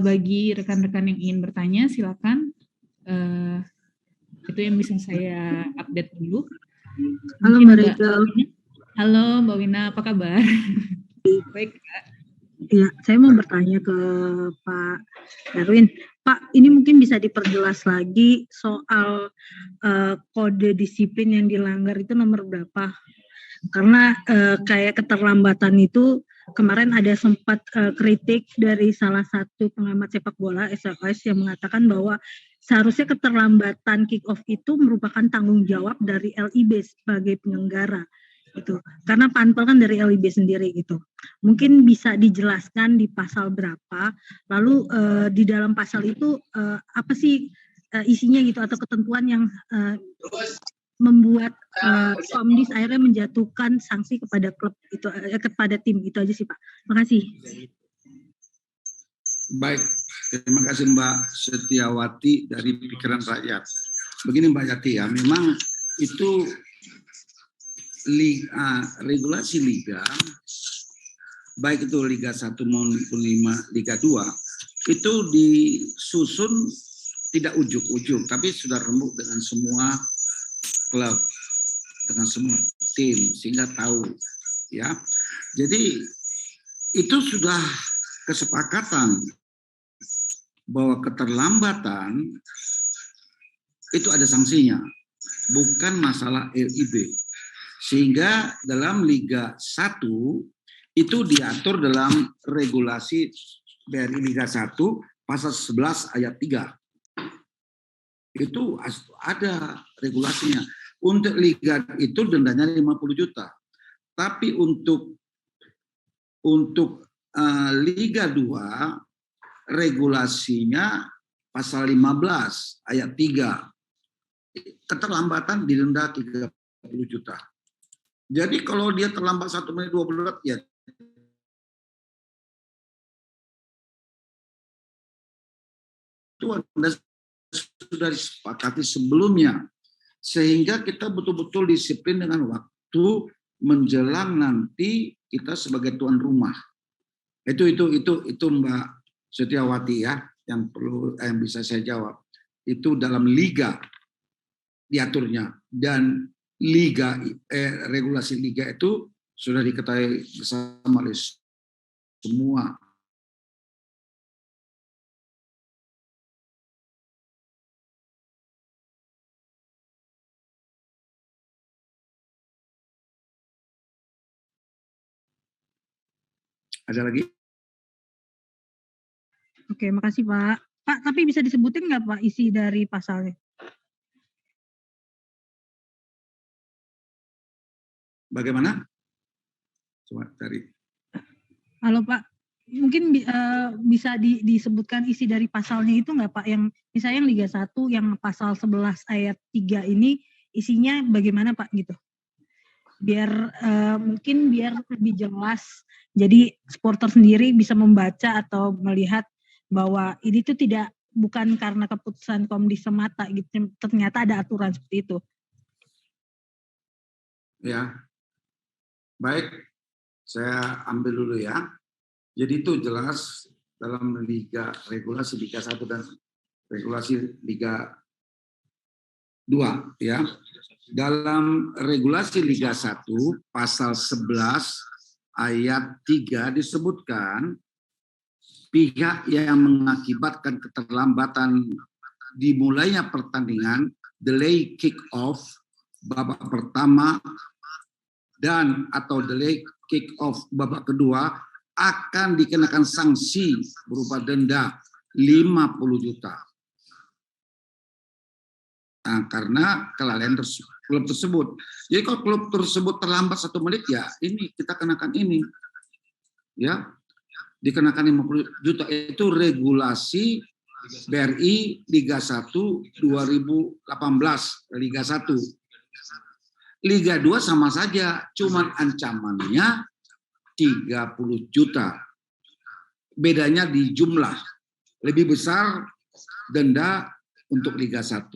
Bagi rekan-rekan yang ingin bertanya, silakan. Itu yang bisa saya update dulu. Halo Mungkin Mbak Rachel. Halo Mbak Wina, apa kabar? Baik, Kak. Ya, saya mau bertanya ke Pak Darwin. Pak, ini mungkin bisa diperjelas lagi soal kode disiplin yang dilanggar itu nomor berapa? Karena kayak keterlambatan itu kemarin ada sempat kritik dari salah satu pengamat sepak bola SLS yang mengatakan bahwa seharusnya keterlambatan kick off itu merupakan tanggung jawab dari LIB sebagai penyelenggara gitu. Karena panpel kan dari LIB sendiri gitu. Mungkin bisa dijelaskan di pasal berapa, lalu di dalam pasal itu apa sih isinya gitu atau ketentuan yang membuat Komdis akhirnya menjatuhkan sanksi kepada klub itu, kepada tim itu aja sih Pak. Makasih. Baik, terima kasih Mbak Setiawati dari Pikiran Rakyat. Begini Mbak Yati ya, memang itu regulasi liga, baik itu Liga 1 maupun Liga 2, itu disusun tidak ujuk-ujuk, tapi sudah rembuk dengan semua klub, dengan semua tim, sehingga tahu ya. Jadi itu sudah kesepakatan bahwa keterlambatan itu ada sanksinya, bukan masalah LIB. Sehingga dalam Liga 1 itu diatur dalam regulasi dari Liga 1 pasal 11 ayat 3. Itu ada regulasinya. Untuk liga itu dendanya 50 juta. Tapi untuk Liga 2 regulasinya pasal 15 ayat 3. Keterlambatan didenda 30 juta. Jadi kalau dia terlambat 1 menit 20 menit ya itu sudah disepakati sebelumnya. Sehingga kita betul-betul disiplin dengan waktu menjelang nanti kita sebagai tuan rumah. Itu Mbak Setiawati ya yang perlu yang bisa saya jawab. Itu dalam liga diaturnya, dan liga regulasi liga itu sudah diketahui bersama oleh semua. Ada lagi? Oke, makasih Pak. Pak, tapi bisa disebutin nggak Pak isi dari pasalnya? Bagaimana? Coba cari. Halo Pak, mungkin bisa disebutkan isi dari pasalnya itu nggak Pak? Yang misalnya yang Liga 1 yang pasal 11 ayat 3 ini isinya bagaimana Pak gitu? Biar mungkin biar lebih jelas, jadi supporter sendiri bisa membaca atau melihat bahwa ini tuh bukan karena keputusan Komdis semata gitu, ternyata ada aturan seperti itu. Ya, baik, saya ambil dulu ya. Jadi itu jelas dalam regulasi Liga 1 dan regulasi Liga 2 ya. Dalam regulasi Liga 1 pasal 11 ayat 3 disebutkan pihak yang mengakibatkan keterlambatan dimulainya pertandingan, delay kick off babak pertama dan atau delay kick off babak kedua akan dikenakan sanksi berupa denda 50 juta. Nah, karena kelalaian klub tersebut. Jadi kalau klub tersebut terlambat 1 menit ya ini kita kenakan ini. Ya. Dikenakan 50 juta itu regulasi BRI Liga 1 2018 Liga 1. Liga 2 sama saja, cuman ancamannya 30 juta. Bedanya di jumlah. Lebih besar denda untuk Liga 1.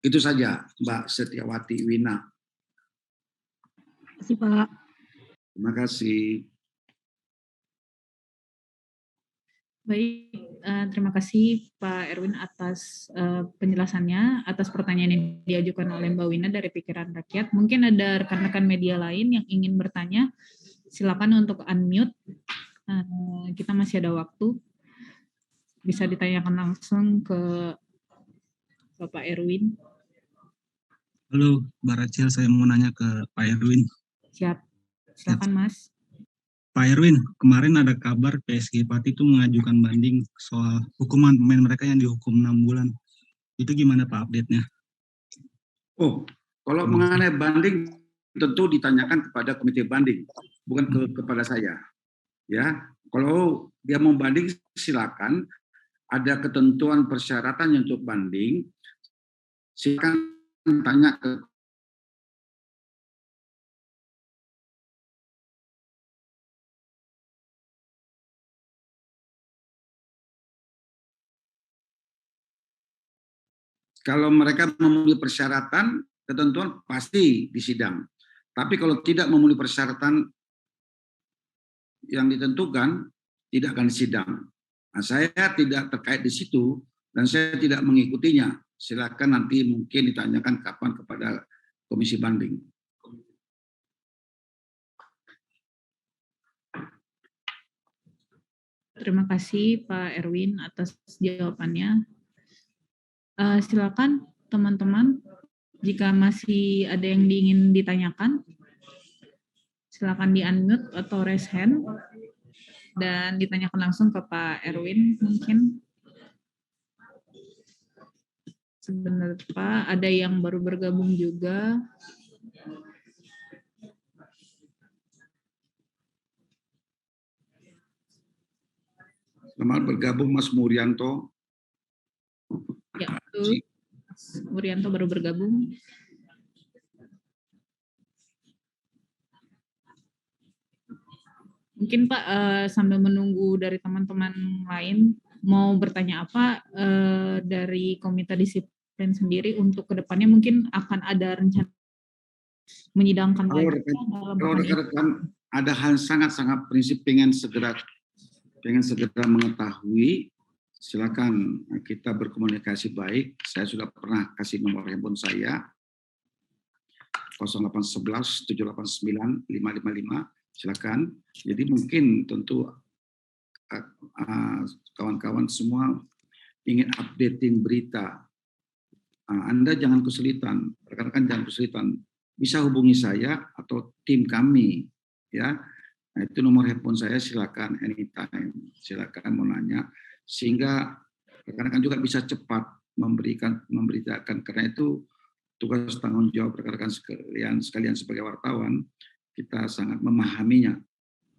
Itu saja Mbak Setiawati Wina. Terima kasih Pak. Terima kasih. Baik, terima kasih Pak Erwin atas penjelasannya, atas pertanyaan yang diajukan oleh Mbak Wina dari Pikiran Rakyat. Mungkin ada rekan-rekan media lain yang ingin bertanya, silakan untuk unmute. Kita masih ada waktu. Bisa ditanyakan langsung ke Bapak Erwin. Halo, Mbak Rachel, saya mau nanya ke Pak Erwin. Siap, silakan Mas. Pak Erwin, kemarin ada kabar PSG Pati itu mengajukan banding soal hukuman pemain mereka yang dihukum 6 bulan. Itu gimana Pak update-nya? Oh, kalau mengenai banding tentu ditanyakan kepada komite banding, bukan kepada saya. Ya, kalau dia mau banding silakan. Ada ketentuan persyaratan untuk banding. Silakan tanya ke kalau mereka memenuhi persyaratan, ketentuan pasti disidang. Tapi kalau tidak memenuhi persyaratan yang ditentukan, tidak akan disidang. Nah, saya tidak terkait di situ dan saya tidak mengikutinya. Silakan nanti mungkin ditanyakan kapan kepada komisi banding. Terima kasih Pak Erwin atas jawabannya. Silakan teman-teman, jika masih ada yang ingin ditanyakan, silakan di-unmute atau raise hand dan ditanyakan langsung ke Pak Erwin mungkin. Sebentar Pak, ada yang baru bergabung juga. Selamat bergabung Mas Murianto. Ya, betul. Mas Murianto baru bergabung. Mungkin Pak, sambil menunggu dari teman-teman lain, mau bertanya apa dari Komite Disiplin sendiri untuk kedepannya mungkin akan ada rencana menyidangkan lagi. Kalau rekan-rekan ada hal sangat-sangat prinsip pengen segera mengetahui, silakan kita berkomunikasi baik. Saya sudah pernah kasih nomor handphone saya 0811 789 555. Silakan. Jadi mungkin tentu kawan-kawan semua ingin updating berita. Anda jangan kesulitan, rekan-rekan jangan kesulitan. Bisa hubungi saya atau tim kami, ya. Nah, itu nomor handphone saya, silakan anytime. Silakan mau nanya sehingga rekan-rekan juga bisa cepat memberitakan, karena itu tugas tanggung jawab rekan-rekan sekalian sebagai wartawan, kita sangat memahaminya.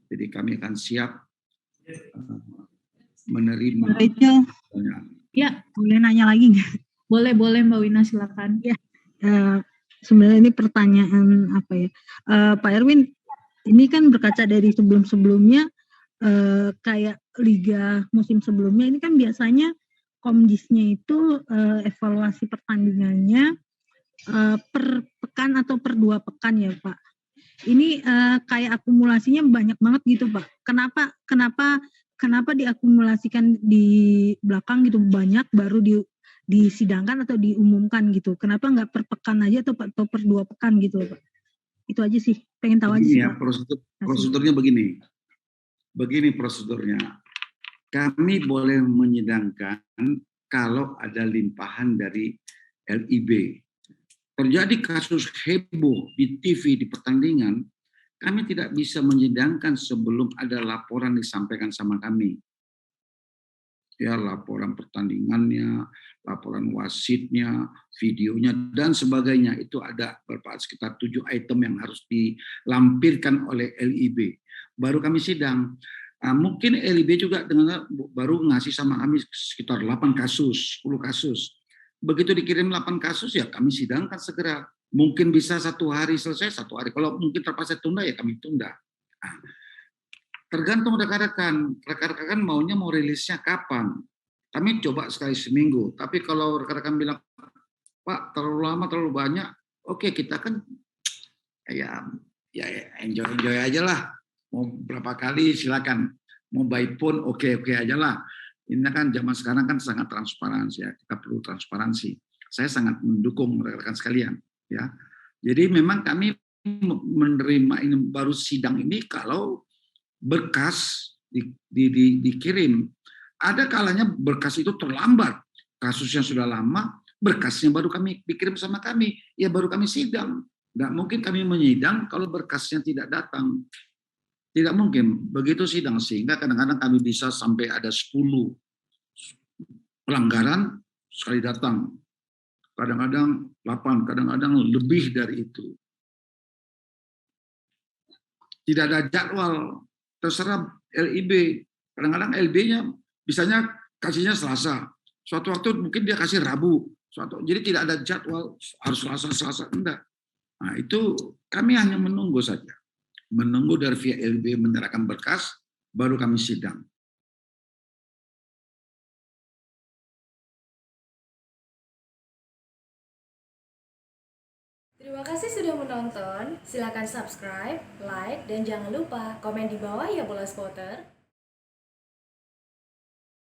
Jadi kami akan siap menerima. Ya, boleh nanya lagi nggak? Boleh Mbak Wina, silakan. Ya, sebenarnya ini pertanyaan apa ya, Pak Erwin, ini kan berkaca dari sebelum-sebelumnya, kayak liga musim sebelumnya, ini kan biasanya Komdisnya itu evaluasi pertandingannya per pekan atau per 2 pekan ya Pak. Ini kayak akumulasinya banyak banget gitu Pak. Kenapa diakumulasikan di belakang gitu banyak baru disidangkan atau diumumkan gitu? Kenapa nggak per pekan aja atau per 2 pekan gitu Pak? Itu aja sih, pengen tahu aja sih ya, Pak. Prosedurnya begini. Begini prosedurnya. Kami boleh menyidangkan kalau ada limpahan dari LIB. Terjadi kasus heboh di TV, di pertandingan, kami tidak bisa menyidangkan sebelum ada laporan disampaikan sama kami. Ya, laporan pertandingannya, laporan wasitnya, videonya, dan sebagainya. Itu ada sekitar 7 item yang harus dilampirkan oleh LIB. Baru kami sidang. Mungkin LIB juga baru ngasih sama kami sekitar 8 kasus, 10 kasus. Begitu dikirim 8 kasus, ya kami sidangkan segera. Mungkin bisa 1 hari selesai, 1 hari. Kalau mungkin terpaksa tunda, ya kami tunda. Tergantung rekan-rekan maunya mau rilisnya kapan. Kami coba sekali seminggu. Tapi kalau rekan-rekan bilang, Pak terlalu lama, terlalu banyak, oke, kita kan ya enjoy aja lah. Mau berapa kali silakan. Mau by phone, oke aja lah. Ini kan zaman sekarang kan sangat transparansi ya, kita perlu transparansi. Saya sangat mendukung rekan-rekan sekalian ya. Jadi memang kami menerima ini baru sidang ini kalau berkas dikirim. Ada kalanya berkas itu terlambat, kasusnya sudah lama, berkasnya baru kami dikirim sama kami, ya baru kami sidang. Nggak mungkin kami menyidang kalau berkasnya tidak datang. Tidak mungkin begitu sidang, sehingga kadang-kadang kami bisa sampai ada 10 pelanggaran sekali datang. Kadang-kadang 8, kadang-kadang lebih dari itu. Tidak ada jadwal, terserah LIB. Kadang-kadang LB-nya bisanya kasihnya Selasa. Suatu waktu mungkin dia kasih Rabu. Jadi tidak ada jadwal harus Selasa, enggak. Nah itu kami hanya menunggu saja. Menunggu dari via LB menyerahkan berkas, baru kami sidang. Terima kasih sudah menonton. Silakan subscribe, like, dan jangan lupa komen di bawah ya bola spotter.